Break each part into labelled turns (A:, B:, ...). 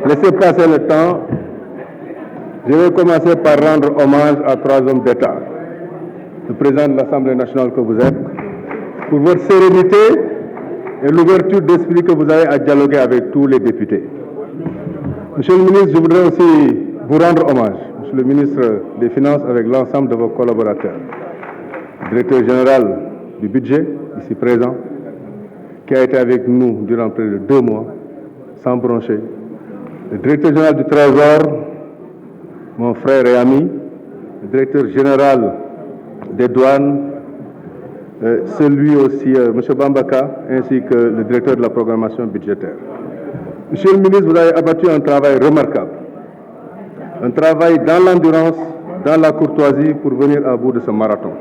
A: laissez passer le temps. Je vais commencer par rendre hommage à 3 hommes d'État. Le président de l'Assemblée nationale que vous êtes, pour votre sérénité et l'ouverture d'esprit que vous avez à dialoguer avec tous les députés. Monsieur le ministre, je voudrais aussi vous rendre hommage, Monsieur le ministre des Finances, avec l'ensemble de vos collaborateurs. Le directeur général du budget, ici présent, qui a été avec nous durant près de 2 mois, sans broncher. Le directeur général du Trésor, mon frère et ami, le directeur général des douanes, celui aussi, M. Bambaka, ainsi que le directeur de la programmation budgétaire. Monsieur le ministre, vous avez abattu un travail remarquable. Un travail dans l'endurance, dans la courtoisie pour venir à bout de ce marathon.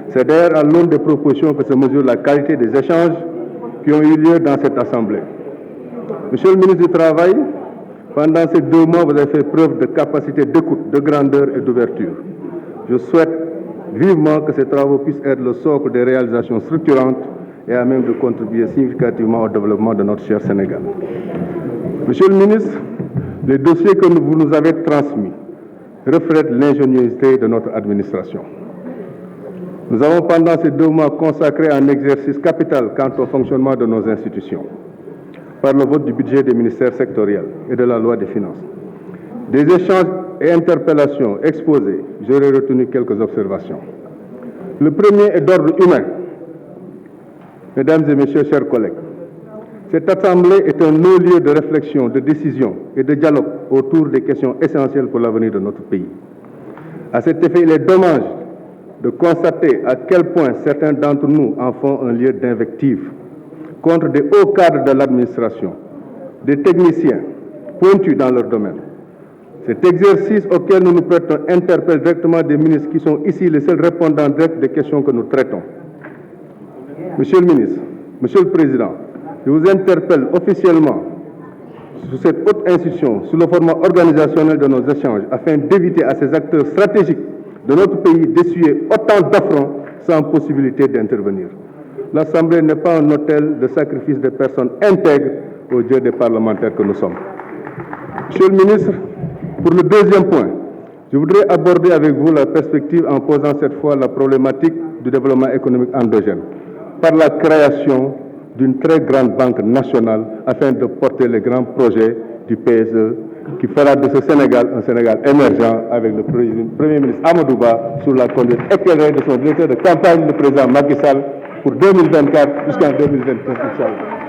A: C'est d'ailleurs à l'aune des propositions que se mesure la qualité des échanges qui ont eu lieu dans cette Assemblée. Monsieur le ministre du Travail, pendant ces 2 mois, vous avez fait preuve de capacité d'écoute, de grandeur et d'ouverture. Je souhaite vivement que ces travaux puissent être le socle des réalisations structurantes et à même de contribuer significativement au développement de notre cher Sénégal. Monsieur le ministre, les dossiers que vous nous avez transmis reflètent l'ingéniosité de notre administration. Nous avons pendant ces 2 mois consacré un exercice capital quant au fonctionnement de nos institutions, par le vote du budget des ministères sectoriels et de la loi des finances. Des échanges et interpellations exposées, j'aurais retenu quelques observations. Le premier est d'ordre humain. Mesdames et messieurs, chers collègues, cette Assemblée est un non-lieu de réflexion, de décision et de dialogue autour des questions essentielles pour l'avenir de notre pays. À cet effet, il est dommage de constater à quel point certains d'entre nous en font un lieu d'invective contre des hauts cadres de l'administration, des techniciens pointus dans leur domaine. Cet exercice auquel nous nous prêtons interpelle directement des ministres qui sont ici les seuls répondants directs des questions que nous traitons. Monsieur le ministre, Monsieur le Président, je vous interpelle officiellement sur cette haute institution, sous le format organisationnel de nos échanges, afin d'éviter à ces acteurs stratégiques de notre pays d'essuyer autant d'affronts sans possibilité d'intervenir. L'Assemblée n'est pas un hôtel de sacrifice des personnes intègres aux dieux des parlementaires que nous sommes. Monsieur le ministre, pour le deuxième point, je voudrais aborder avec vous la perspective en posant cette fois la problématique du développement économique endogène par la création d'une très grande banque nationale afin de porter les grands projets du PSE qui fera de ce Sénégal un Sénégal émergent avec le Premier ministre Amadou Ba sous la conduite éclairée de son directeur de campagne, le président Macky Sall, pour 2024 jusqu'en 2029, Inch'Allah.